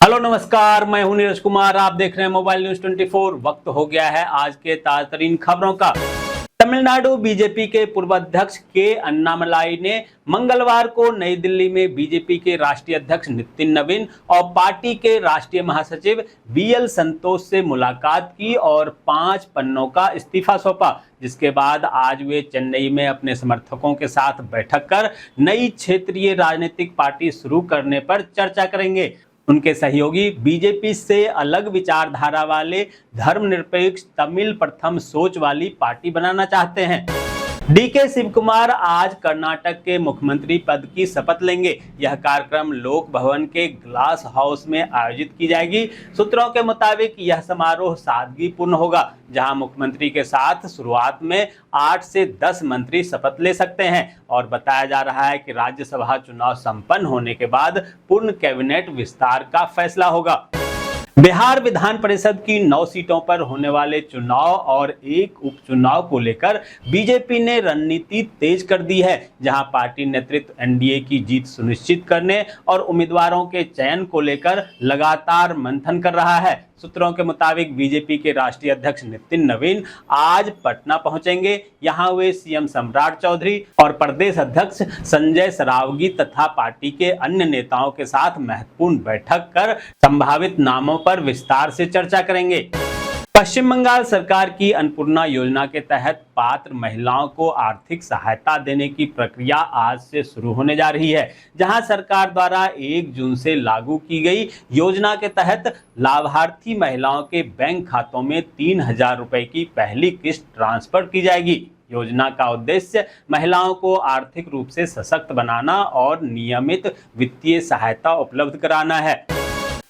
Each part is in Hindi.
हेलो नमस्कार, मैं हूं नीरज कुमार। आप देख रहे हैं मोबाइल न्यूज 24। वक्त हो गया है आज के ताजा तरीन खबरों का। तमिलनाडु बीजेपी के पूर्व अध्यक्ष के अन्नामलाई ने मंगलवार को नई दिल्ली में बीजेपी के राष्ट्रीय अध्यक्ष नितिन नवीन और पार्टी के राष्ट्रीय महासचिव बीएल संतोष से मुलाकात की और 5 पन्नों का इस्तीफा सौंपा, जिसके बाद आज वे चेन्नई में अपने समर्थकों के साथ बैठक कर नई क्षेत्रीय राजनीतिक पार्टी शुरू करने पर चर्चा करेंगे। उनके सहयोगी बीजेपी से अलग विचारधारा वाले धर्मनिरपेक्ष तमिल प्रथम सोच वाली पार्टी बनाना चाहते हैं। डीके शिव कुमार आज कर्नाटक के मुख्यमंत्री पद की शपथ लेंगे। यह कार्यक्रम लोक भवन के ग्लास हाउस में आयोजित की जाएगी। सूत्रों के मुताबिक यह समारोह सादगीपूर्ण होगा, जहां मुख्यमंत्री के साथ शुरुआत में 8 से 10 मंत्री शपथ ले सकते हैं और बताया जा रहा है कि राज्यसभा चुनाव संपन्न होने के बाद पूर्ण कैबिनेट विस्तार का फैसला होगा। बिहार विधान परिषद की 9 सीटों पर होने वाले चुनाव और एक उपचुनाव को लेकर बीजेपी ने रणनीति तेज कर दी है, जहां पार्टी नेतृत्व एनडीए की जीत सुनिश्चित करने और उम्मीदवारों के चयन को लेकर लगातार मंथन कर रहा है। सूत्रों के मुताबिक बीजेपी के राष्ट्रीय अध्यक्ष नितिन नवीन आज पटना पहुंचेंगे। यहां वे सीएम सम्राट चौधरी और प्रदेश अध्यक्ष संजय सरावगी तथा पार्टी के अन्य नेताओं के साथ महत्वपूर्ण बैठक कर संभावित नामों पर विस्तार से चर्चा करेंगे। पश्चिम बंगाल सरकार की अन्नपूर्णा योजना के तहत पात्र महिलाओं को आर्थिक सहायता देने की प्रक्रिया आज से शुरू होने जा रही है, जहां सरकार द्वारा 1 जून से लागू की गई योजना के तहत लाभार्थी महिलाओं के बैंक खातों में 3,000 रुपए की पहली किस्त ट्रांसफर की जाएगी। योजना का उद्देश्य महिलाओं को आर्थिक रूप से सशक्त बनाना और नियमित वित्तीय सहायता उपलब्ध कराना है।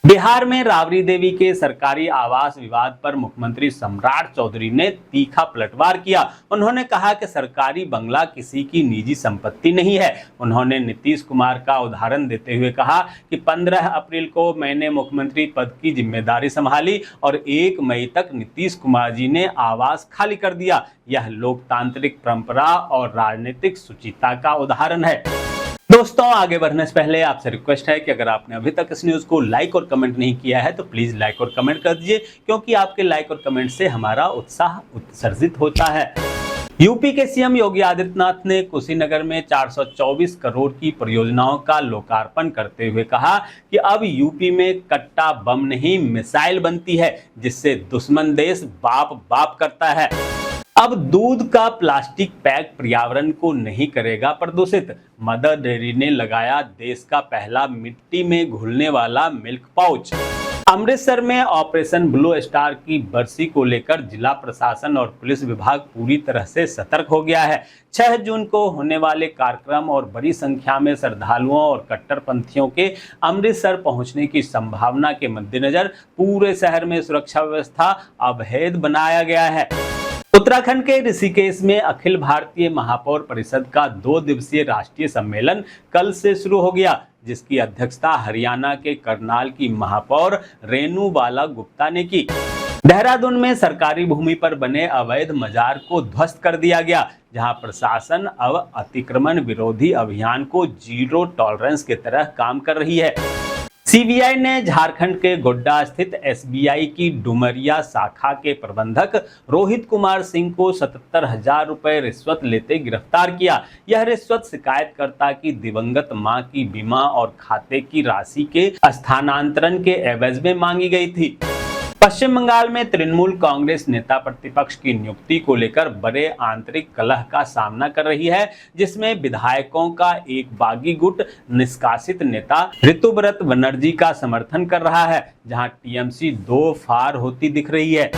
बिहार में राबड़ी देवी के सरकारी आवास विवाद पर मुख्यमंत्री सम्राट चौधरी ने तीखा पलटवार किया। उन्होंने कहा कि सरकारी बंगला किसी की निजी संपत्ति नहीं है। उन्होंने नीतीश कुमार का उदाहरण देते हुए कहा कि 15 अप्रैल को मैंने मुख्यमंत्री पद की जिम्मेदारी संभाली और 1 मई तक नीतीश कुमार जी ने आवास खाली कर दिया। यह लोकतांत्रिक परंपरा और राजनीतिक शुचिता का उदाहरण है। दोस्तों, आगे बढ़ने से पहले आपसे रिक्वेस्ट है कि अगर आपने अभी तक इस न्यूज़ को लाइक और कमेंट नहीं किया है तो प्लीज़ लाइक और कमेंट कर दीजिए, क्योंकि आपके लाइक और कमेंट से हमारा उत्साह उत्सर्जित होता है। यूपी के सीएम योगी आदित्यनाथ ने कुशीनगर में 424 करोड़ की परियोजनाओं का लोकार्पण करते हुए कहा कि अब यूपी में कट्टा बम नहीं मिसाइल बनती है, जिससे दुश्मन देश बाप बाप करता है। अब दूध का प्लास्टिक पैक पर्यावरण को नहीं करेगा प्रदूषित। मदर डेयरी ने लगाया देश का पहला मिट्टी में घुलने वाला मिल्क पाउच। अमृतसर में ऑपरेशन ब्लू स्टार की बरसी को लेकर जिला प्रशासन और पुलिस विभाग पूरी तरह से सतर्क हो गया है। 6 जून को होने वाले कार्यक्रम और बड़ी संख्या में श्रद्धालुओं और कट्टरपंथियों के अमृतसर पहुंचने की संभावना के मद्देनजर पूरे शहर में सुरक्षा व्यवस्था अभेद बनाया गया है। उत्तराखंड के ऋषिकेश में अखिल भारतीय महापौर परिषद का 2 दिवसीय राष्ट्रीय सम्मेलन कल से शुरू हो गया, जिसकी अध्यक्षता हरियाणा के करनाल की महापौर रेणु बाला गुप्ता ने की। देहरादून में सरकारी भूमि पर बने अवैध मजार को ध्वस्त कर दिया गया, जहां प्रशासन अब अतिक्रमण विरोधी अभियान को जीरो टॉलरेंस की तरह काम कर रही है। सीबीआई ने झारखंड के गोड्डा स्थित एसबीआई की डुमरिया शाखा के प्रबंधक रोहित कुमार सिंह को 77,000 रुपए रिश्वत लेते गिरफ्तार किया। यह रिश्वत शिकायतकर्ता की दिवंगत मां की बीमा और खाते की राशि के स्थानांतरण के एवज में मांगी गई थी। पश्चिम बंगाल में तृणमूल कांग्रेस नेता प्रतिपक्ष की नियुक्ति को लेकर बड़े आंतरिक कलह का सामना कर रही है, जिसमें विधायकों का एक बागी गुट निष्कासित नेता ऋतुव्रत बनर्जी का समर्थन कर रहा है, जहां टीएमसी 2 फार होती दिख रही है।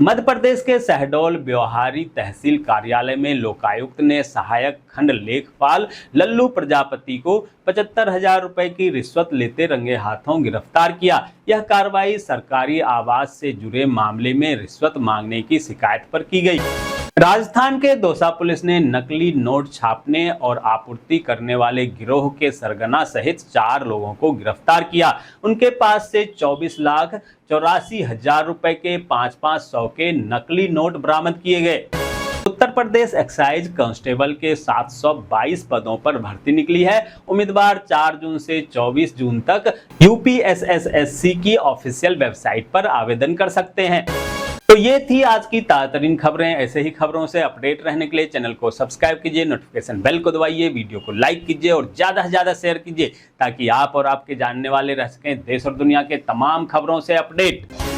मध्य प्रदेश के शहडोल ब्योहारी तहसील कार्यालय में लोकायुक्त ने सहायक खंड लेखपाल लल्लू प्रजापति को 75,000 रुपए की रिश्वत लेते रंगे हाथों गिरफ्तार किया। यह कार्रवाई सरकारी आवास से जुड़े मामले में रिश्वत मांगने की शिकायत पर की गई। राजस्थान के दौसा पुलिस ने नकली नोट छापने और आपूर्ति करने वाले गिरोह के सरगना सहित 4 लोगों को गिरफ्तार किया। उनके पास से 24,84,000 रुपए के 5-5 सौ के नकली नोट बरामद किए गए। उत्तर प्रदेश एक्साइज कांस्टेबल के 722 पदों पर भर्ती निकली है। उम्मीदवार 4 जून से 24 जून तक यूपीएसएसएससी की ऑफिशियल वेबसाइट पर आवेदन कर सकते हैं। तो ये थी आज की ताज़ा खबरें। ऐसे ही खबरों से अपडेट रहने के लिए चैनल को सब्सक्राइब कीजिए, नोटिफिकेशन बेल को दबाइए, वीडियो को लाइक कीजिए और ज़्यादा से ज़्यादा शेयर कीजिए ताकि आप और आपके जानने वाले रह सकें देश और दुनिया के तमाम खबरों से अपडेट।